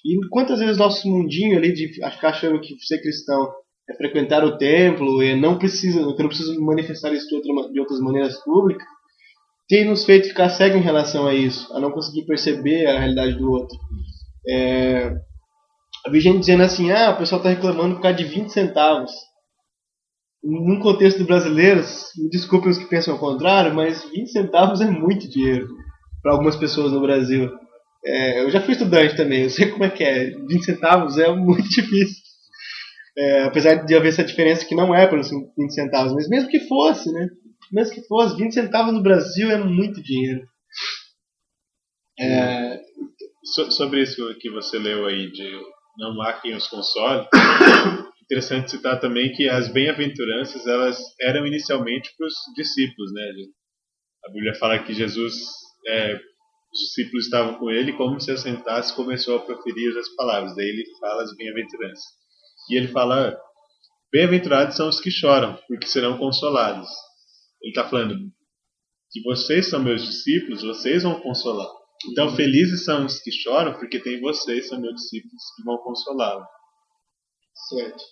E quantas vezes nosso mundinho ali, de achando que ser cristão é frequentar o templo, e não preciso manifestar isso de outras maneiras públicas, tem nos feito ficar cego em relação a isso, a não conseguir perceber a realidade do outro. Eu vi gente dizendo assim: o pessoal está reclamando por causa de 20 centavos. Num contexto brasileiro, me desculpem os que pensam ao contrário, mas 20 centavos é muito dinheiro para algumas pessoas no Brasil. Eu já fui estudante também, eu sei como é que é. 20 centavos é muito difícil. Apesar de haver essa diferença que não é pelos 20 centavos, mas mesmo que fosse, né? Mesmo que fosse, 20 centavos no Brasil é muito dinheiro. Sobre isso que você leu aí, de não há quem os console, interessante citar também que as bem-aventuranças, elas eram inicialmente para os discípulos, né? A Bíblia fala que Jesus, os discípulos estavam com ele, e como se assentasse, começou a proferir as palavras. Daí ele fala as bem-aventuranças. E ele fala: bem-aventurados são os que choram, porque serão consolados. Ele está falando que vocês são meus discípulos, vocês vão consolar. Então, felizes são os que choram, porque tem vocês, são meus discípulos, que vão consolá-los. Certo.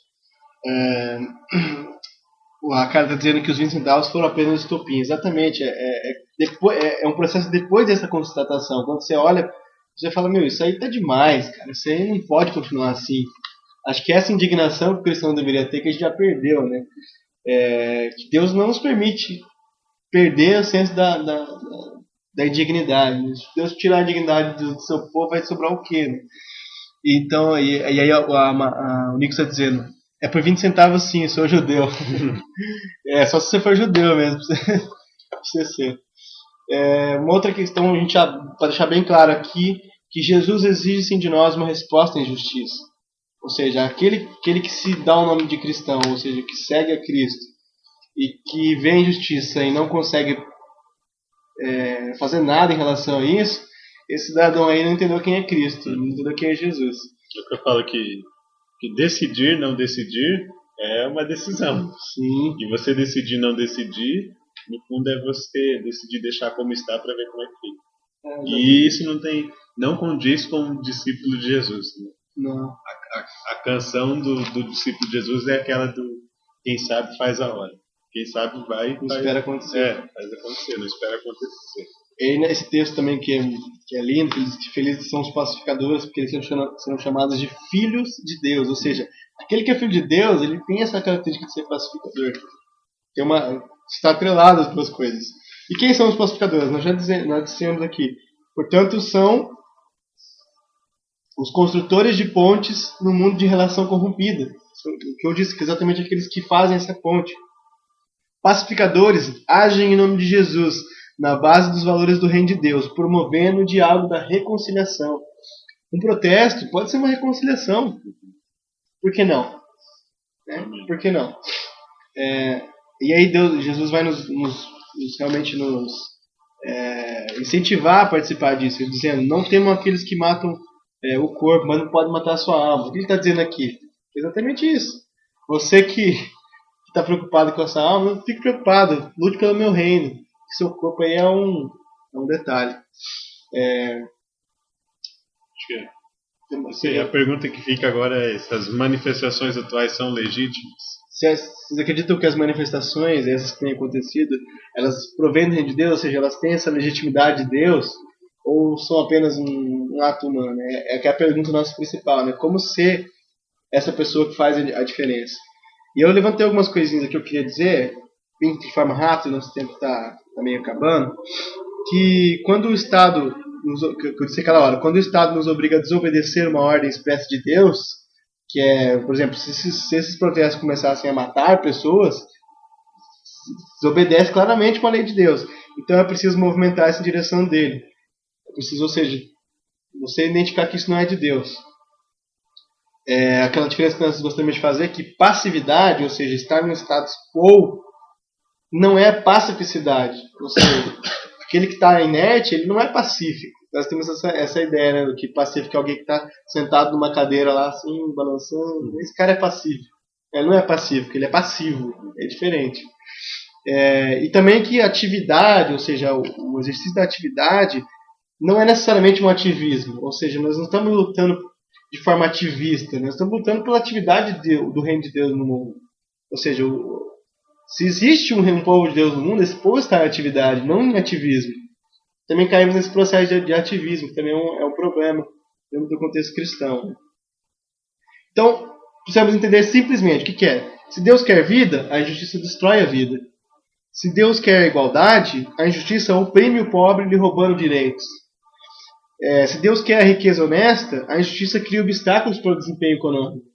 A cara está dizendo que os 20 centavos foram apenas estopim. Exatamente. É um processo depois dessa constatação. Quando você olha, você fala: isso aí tá demais, cara. Isso aí não pode continuar assim. Acho que essa indignação que o cristão deveria ter, que a gente já perdeu, né? Que Deus não nos permite perder o senso da indignidade. Se Deus tirar a dignidade do seu povo, vai sobrar o quê, né? Então, e aí o Nico está dizendo: por 20 centavos sim, eu sou judeu. Só se você for judeu mesmo, pra você ser. Uma outra questão, a gente para deixar bem claro aqui, que Jesus exige sim de nós uma resposta em justiça. Ou seja, aquele que se dá o nome de cristão, ou seja, que segue a Cristo e que vê a injustiça e não consegue fazer nada em relação a isso, esse cidadão aí não entendeu quem é Cristo, não entendeu quem é Jesus. É que eu falo que decidir, não decidir, é uma decisão. Sim. E você decidir, não decidir, no fundo é você decidir deixar como está para ver como é que fica. E isso não condiz com o discípulo de Jesus. Né? Não. A canção do discípulo de Jesus é aquela do quem sabe faz a hora. Quem sabe vai... Não espera acontecer. Faz acontecer, não espera acontecer. E esse texto também que é lindo, que diz que felizes são os pacificadores, porque eles serão chamados de filhos de Deus. Ou seja, aquele que é filho de Deus, ele tem essa característica de ser pacificador. Está atrelado às duas coisas. E quem são os pacificadores? Nós dissemos aqui. Portanto, são os construtores de pontes no mundo de relação corrompida. O que eu disse, que exatamente aqueles que fazem essa ponte. Pacificadores agem em nome de Jesus, na base dos valores do reino de Deus, promovendo o diálogo da reconciliação. Um protesto pode ser uma reconciliação. Por que não? Por que não? E aí Jesus vai realmente nos incentivar a participar disso, dizendo, não temam aqueles que matam o corpo, mas não podem matar a sua alma. O que ele está dizendo aqui? Exatamente isso. Você que está preocupado com a sua alma, não fique preocupado, lute pelo meu reino. Seu corpo aí é um detalhe. A pergunta que fica agora é: essas manifestações atuais são legítimas? Vocês acreditam que as manifestações, essas que têm acontecido, elas provêm do reino de Deus, ou seja, elas têm essa legitimidade de Deus, ou são apenas um ato humano? É a pergunta nossa principal, né? Como ser essa pessoa que faz a diferença? E eu levantei algumas coisinhas aqui que eu queria dizer, bem de forma rápida, nosso tempo está meio acabando, que quando o Estado, que eu disse aquela hora, quando o Estado nos obriga a desobedecer uma ordem expressa de Deus, que é, por exemplo, se esses protestos começassem a matar pessoas, desobedece claramente com a lei de Deus. Então é preciso movimentar essa direção dele. É preciso, ou seja, você identificar que isso não é de Deus. Aquela diferença que nós gostaríamos de fazer é que passividade, ou seja, estar no status quo, não é pacificidade. Ou seja, aquele que está inerte, ele não é pacífico. Nós temos essa ideia, né, do que pacífico é alguém que está sentado numa cadeira lá, assim, balançando. Esse cara é pacífico. Ele não é pacífico, ele é passivo. É diferente. E também que a atividade, ou seja, o exercício da atividade, não é necessariamente um ativismo. Ou seja, nós não estamos lutando de forma ativista. Nós estamos lutando pela atividade do reino de Deus no mundo. Ou seja, se existe um povo de Deus no mundo, esse povo está em atividade, não em ativismo. Também caímos nesse processo de ativismo, que também é um problema dentro do contexto cristão. Então, precisamos entender simplesmente o que é. Se Deus quer vida, a injustiça destrói a vida. Se Deus quer igualdade, a injustiça oprime o pobre lhe roubando direitos. Se Deus quer a riqueza honesta, a injustiça cria obstáculos para o desempenho econômico.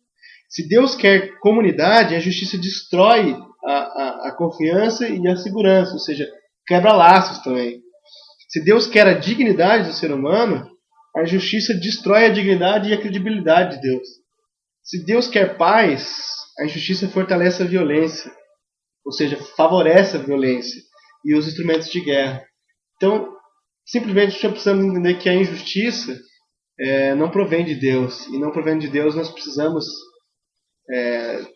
Se Deus quer comunidade, a justiça destrói a confiança e a segurança, ou seja, quebra laços também. Se Deus quer a dignidade do ser humano, a justiça destrói a dignidade e a credibilidade de Deus. Se Deus quer paz, a injustiça fortalece a violência, ou seja, favorece a violência e os instrumentos de guerra. Então, simplesmente nós precisamos entender que a injustiça não provém de Deus. E não provém de Deus, nós precisamos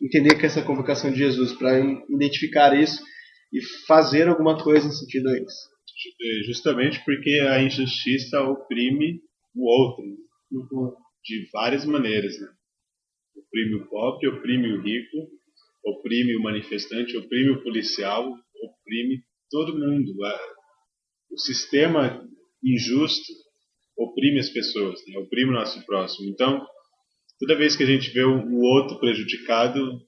entender que essa convocação de Jesus para identificar isso e fazer alguma coisa em sentido a isso. Justamente porque a injustiça oprime o outro, de várias maneiras, né? Oprime o pobre, oprime o rico, oprime o manifestante, oprime o policial, oprime todo mundo. O sistema injusto oprime as pessoas, né? Oprime o nosso próximo. Então, toda vez que a gente vê o outro prejudicado,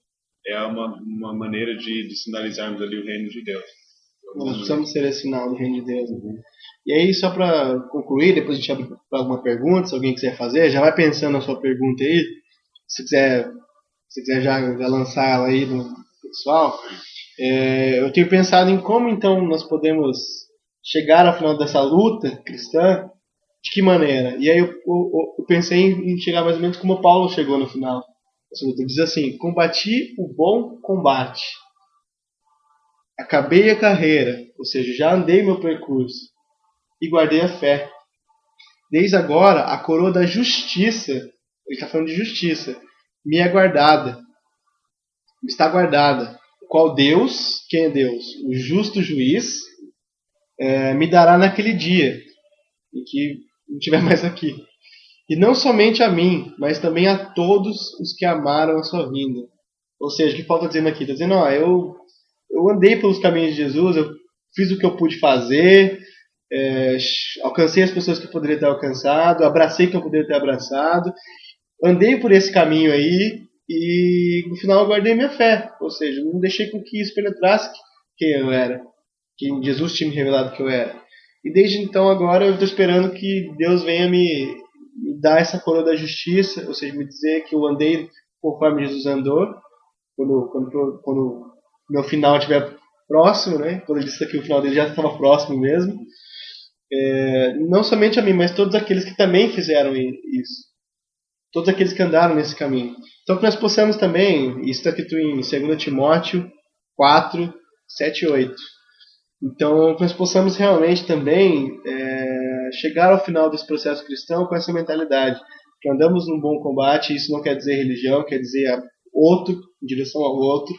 é uma maneira de sinalizarmos ali o reino de Deus. Nós precisamos ser esse sinal do reino de Deus. Né? E aí, só para concluir, depois a gente abre para alguma pergunta, se alguém quiser fazer, já vai pensando na sua pergunta aí. Se quiser já lançar ela aí no pessoal. Eu tenho pensado em como então nós podemos chegar ao final dessa luta cristã De que maneira? E aí eu pensei em chegar mais ou menos como Paulo chegou no final. Ele diz assim: combati o bom combate, acabei a carreira, ou seja, já andei meu percurso e guardei a fé. Desde agora, a coroa da justiça, ele está falando de justiça, me é guardada, me está guardada, qual Deus, quem é Deus? O justo juiz, me dará naquele dia, em que não estiver mais aqui. E não somente a mim, mas também a todos os que amaram a sua vinda. Ou seja, o que Paulo está dizendo aqui? Está dizendo, eu andei pelos caminhos de Jesus, eu fiz o que eu pude fazer, alcancei as pessoas que eu poderia ter alcançado, abracei quem eu poderia ter abraçado, andei por esse caminho aí e no final eu guardei minha fé. Ou seja, não deixei com que isso penetrasse quem eu era, quem Jesus tinha me revelado que eu era. E desde então agora eu estou esperando que Deus venha me dar essa coroa da justiça, ou seja, me dizer que eu andei conforme Jesus andou, quando meu final estiver próximo, né? Quando ele disse que o final dele já estava próximo mesmo. Não somente a mim, mas todos aqueles que também fizeram isso. Todos aqueles que andaram nesse caminho. Então que nós possamos também, isso está escrito em 2 Timóteo 4, 7 e 8. Então que nós possamos realmente também chegar ao final desse processo cristão com essa mentalidade. Que andamos num bom combate, isso não quer dizer religião, quer dizer outro, em direção ao outro.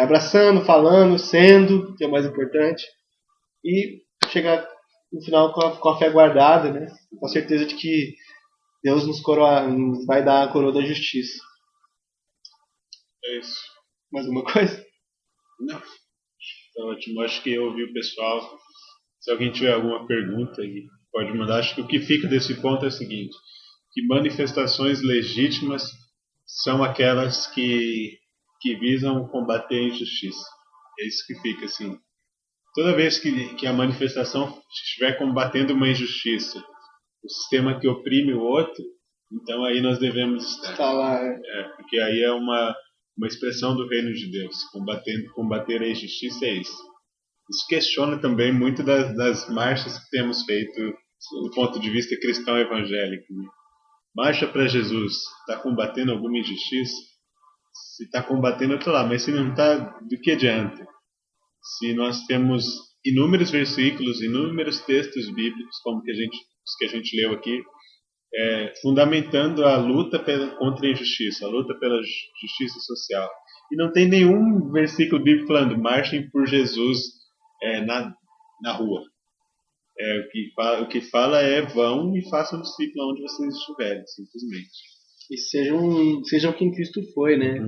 Abraçando, falando, sendo, que é o mais importante. E chegar no final com a fé guardada, né? Com a certeza de que Deus nos vai dar a coroa da justiça. É isso. Mais alguma coisa? Não. Então, ótimo. Acho que eu ouvi o pessoal. Se alguém tiver alguma pergunta, pode mandar. Acho que o que fica desse ponto é o seguinte: que manifestações legítimas são aquelas que visam combater a injustiça. É isso que fica assim. Toda vez que a manifestação estiver combatendo uma injustiça, o sistema que oprime o outro, então aí nós devemos estar lá. Porque aí é uma expressão do reino de Deus. Combater a injustiça é isso. Isso questiona também muito das marchas que temos feito do ponto de vista cristão evangélico. Né? Marcha para Jesus, está combatendo alguma injustiça? Se está combatendo, eu estou lá, mas se não está, do que adianta? Se nós temos inúmeros versículos, inúmeros textos bíblicos, como os que a gente leu aqui, fundamentando a luta contra a injustiça, a luta pela justiça social. E não tem nenhum versículo bíblico falando, marchem por Jesus na rua. O que fala é, vão e façam discípulo onde vocês estiverem, simplesmente. E sejam quem Cristo foi, né?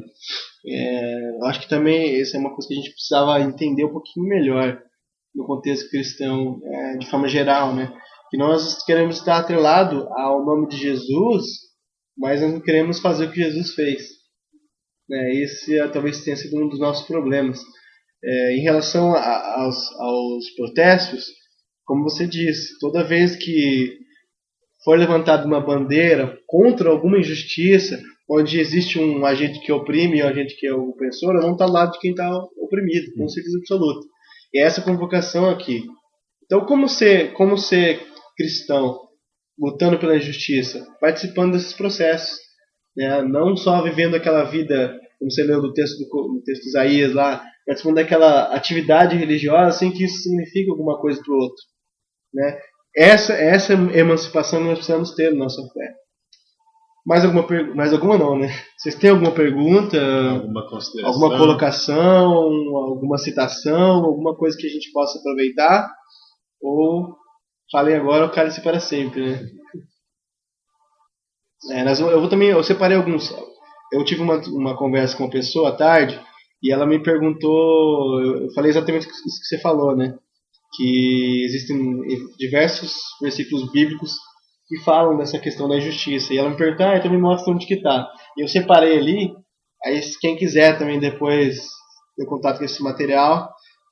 Acho que também essa é uma coisa que a gente precisava entender um pouquinho melhor no contexto cristão, de forma geral, né? Que nós queremos estar atrelado ao nome de Jesus, mas nós não queremos fazer o que Jesus fez. Esse talvez tenha sido um dos nossos problemas. Em relação aos protestos, como você disse, toda vez que for levantada uma bandeira contra alguma injustiça, onde existe um agente que oprime e um agente que é o opressor, eu não estou ao lado de quem está oprimido, com certeza absoluta. E essa convocação aqui. Então, como ser cristão, lutando pela justiça, participando desses processos, né? Não só vivendo aquela vida, como você leu no texto de Isaías lá, participando daquela atividade religiosa sem que isso signifique alguma coisa para o outro, né? Essa emancipação nós precisamos ter na nossa fé. Mais alguma não, né? Vocês têm alguma pergunta? Alguma consideração? Alguma colocação? Alguma citação? Alguma coisa que a gente possa aproveitar? Ou falem agora ou calem-se para sempre, né? Eu separei alguns. Eu tive uma conversa com uma pessoa à tarde e ela me perguntou, eu falei exatamente isso que você falou, né? Que existem diversos versículos bíblicos que falam dessa questão da injustiça. E ela me perguntou, então me mostra onde que está. E eu separei ali, aí quem quiser também depois ter contato com esse material,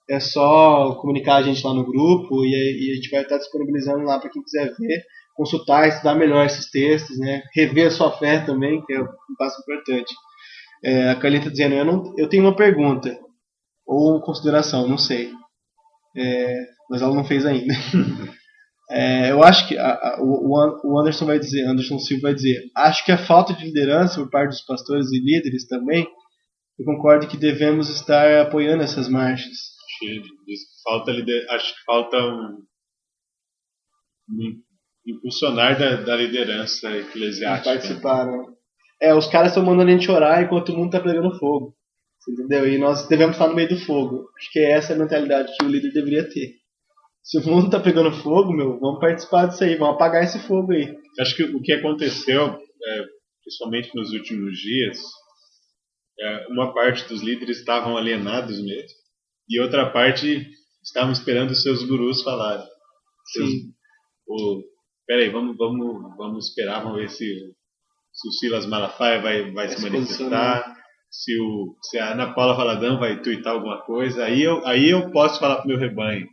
é só comunicar a gente lá no grupo e a gente vai estar disponibilizando lá para quem quiser ver, consultar, estudar melhor esses textos, né? Rever a sua fé também, que é um passo importante. A Carlinha está dizendo, eu tenho uma pergunta, ou consideração, não sei. Mas ela não fez ainda. Eu acho que o Anderson Silva vai dizer, acho que a falta de liderança por parte dos pastores e líderes também, eu concordo que devemos estar apoiando essas marchas. Acho que falta um impulsionar da liderança eclesiástica. Participar, né? Os caras estão mandando a gente orar enquanto o mundo está pegando fogo. Entendeu? E nós devemos estar no meio do fogo. Acho que essa é a mentalidade que o líder deveria ter. Se o mundo está pegando fogo, vamos participar disso aí, vamos apagar esse fogo aí. Acho que o que aconteceu, principalmente nos últimos dias, uma parte dos líderes estavam alienados mesmo, e outra parte estavam esperando os seus gurus falarem. Sim. Peraí, vamos esperar, vamos ver se o Silas Malafaia vai se manifestar, se a Ana Paula Valadão vai tuitar alguma coisa, aí eu posso falar pro meu rebanho.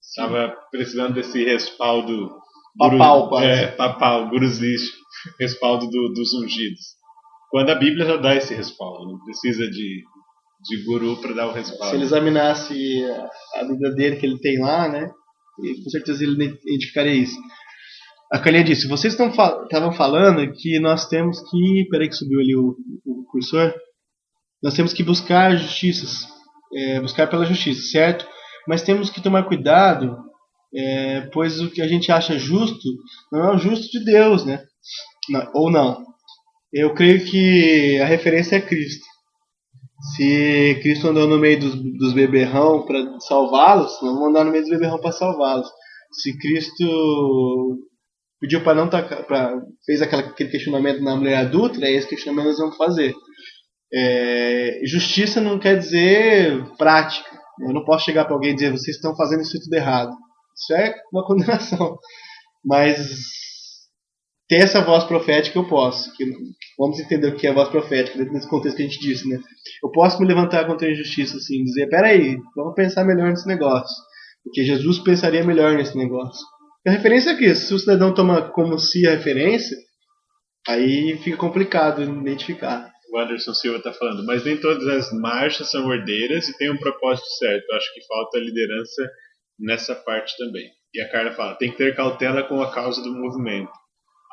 Estava precisando desse respaldo papal, guruzístico, respaldo dos ungidos. Quando a Bíblia já dá esse respaldo, não precisa de guru para dar o respaldo. Se ele examinasse a Bíblia dele que ele tem lá, né, e com certeza ele identificaria isso. A Calinha disse, vocês estavam falando que nós temos que... Peraí que subiu ali o cursor. Nós temos que buscar justiças, buscar pela justiça, certo? Mas temos que tomar cuidado, pois o que a gente acha justo não é o justo de Deus, né? Ou não. Eu creio que a referência é Cristo. Se Cristo andou no meio dos beberrão para salvá-los, nós vamos andar no meio dos beberrão para salvá-los. Se Cristo pediu para não fez aquele questionamento na mulher adulta, esse questionamento nós vamos fazer. Justiça não quer dizer prática. Eu não posso chegar para alguém e dizer, vocês estão fazendo isso tudo errado. Isso é uma condenação. Mas ter essa voz profética eu posso. Vamos entender o que é a voz profética dentro desse contexto que a gente disse, né? Eu posso me levantar contra a injustiça, assim, dizer, peraí, vamos pensar melhor nesse negócio. Porque Jesus pensaria melhor nesse negócio. A referência é que se o cidadão toma como si a referência, aí fica complicado identificar. O Anderson Silva está falando, mas nem todas as marchas são ordeiras e têm um propósito certo. Eu acho que falta liderança nessa parte também. E a Carla fala, tem que ter cautela com a causa do movimento.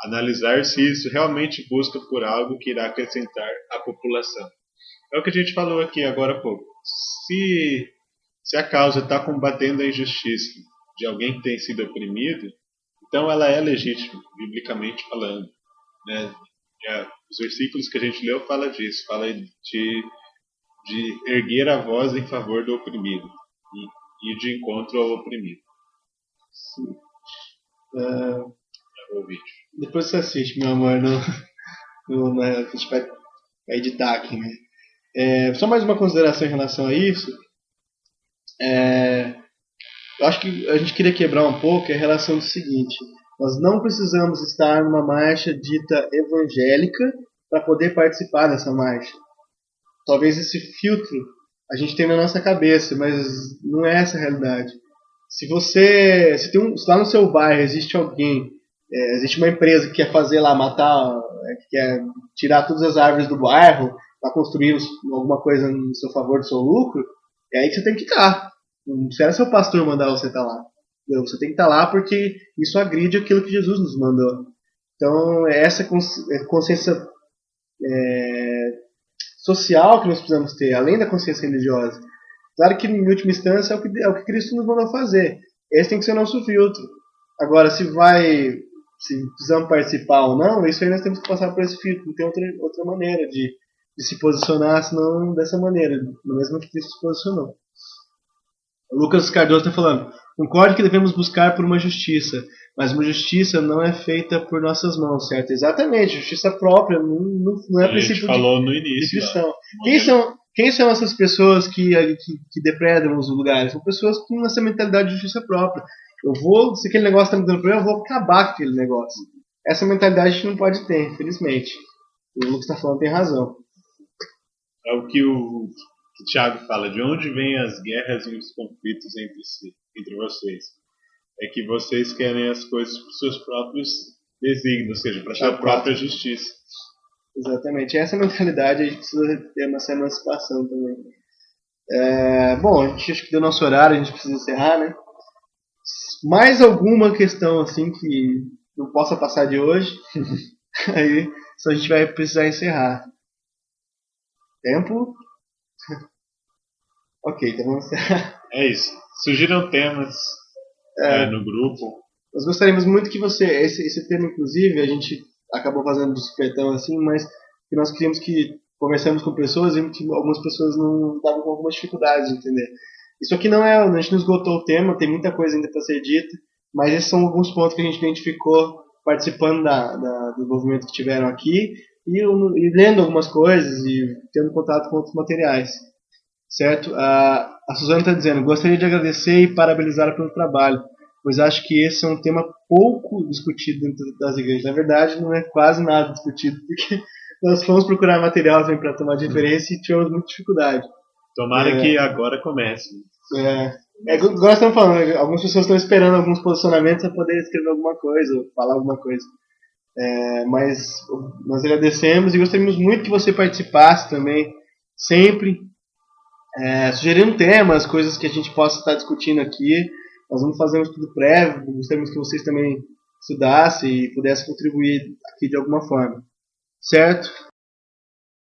Analisar se isso realmente busca por algo que irá acrescentar à população. É o que a gente falou aqui agora há pouco. Se a causa está combatendo a injustiça de alguém que tem sido oprimido, então ela é legítima, biblicamente falando, né? Os versículos que a gente leu fala disso, fala de erguer a voz em favor do oprimido e de encontro ao oprimido. Sim. Depois você assiste, meu amor, a gente vai editar aqui, né? Só mais uma consideração em relação a isso. Eu acho que a gente queria quebrar um pouco a relação do seguinte: nós não precisamos estar numa marcha dita evangélica para poder participar dessa marcha. Talvez esse filtro a gente tenha na nossa cabeça, mas não é essa a realidade. Se lá no seu bairro existe alguém, existe uma empresa que quer fazer lá, que quer tirar todas as árvores do bairro para construir alguma coisa no seu favor, do seu lucro, é aí que você tem que estar. Não será seu pastor mandar você estar lá. Você tem que estar lá porque isso agride aquilo que Jesus nos mandou. Então, essa consciência social que nós precisamos ter, além da consciência religiosa. Claro que, em última instância, é o que Cristo nos mandou fazer. Esse tem que ser o nosso filtro. Agora, se precisamos participar ou não, isso aí nós temos que passar por esse filtro. Não tem outra maneira de se posicionar, senão dessa maneira, do mesmo que Cristo se posicionou. O Lucas Cardoso está falando, concordo que devemos buscar por uma justiça, mas uma justiça não é feita por nossas mãos, certo? Exatamente, justiça própria não é princípio de cristão. Quem são essas pessoas que depredam os lugares? São pessoas com essa mentalidade de justiça própria. Se aquele negócio está me dando problema, eu vou acabar com aquele negócio. Essa mentalidade a gente não pode ter, infelizmente. O Lucas está falando tem razão. É o que o Tiago fala, de onde vêm as guerras e os conflitos entre vocês? É que vocês querem as coisas para os seus próprios desígnios, ou seja, para a sua própria justiça. Exatamente, essa mentalidade a gente precisa ter essa emancipação também. Bom, a gente acho que deu nosso horário, a gente precisa encerrar, né? mais alguma questão assim que não possa passar de hoje, aí só a gente vai precisar encerrar. Tempo? Ok, então vamos encerrar. É isso. Sugiram temas no grupo. Nós gostaríamos muito que você, esse tema inclusive, a gente acabou fazendo do supetão assim, mas que nós queríamos que conversamos com pessoas e que algumas pessoas não estavam com algumas dificuldades de entender. Isso aqui não é, a gente não esgotou o tema, tem muita coisa ainda para ser dita, mas esses são alguns pontos que a gente identificou participando do movimento que tiveram aqui e lendo algumas coisas e tendo contato com outros materiais. Certo? A Suzana está dizendo: gostaria de agradecer e parabenizar pelo trabalho, pois acho que esse é um tema pouco discutido dentro das igrejas. Na verdade, não é quase nada discutido, porque nós fomos procurar material também para tomar de referência e tivemos muita dificuldade. Tomara que agora comece. Agora estamos falando, algumas pessoas estão esperando alguns posicionamentos para poder escrever alguma coisa, ou falar alguma coisa. Mas nós agradecemos e gostaríamos muito que você participasse também, sempre. Sugerindo temas, coisas que a gente possa estar discutindo aqui. Nós vamos fazer um estudo prévio, gostaríamos que vocês também estudassem e pudessem contribuir aqui de alguma forma. Certo?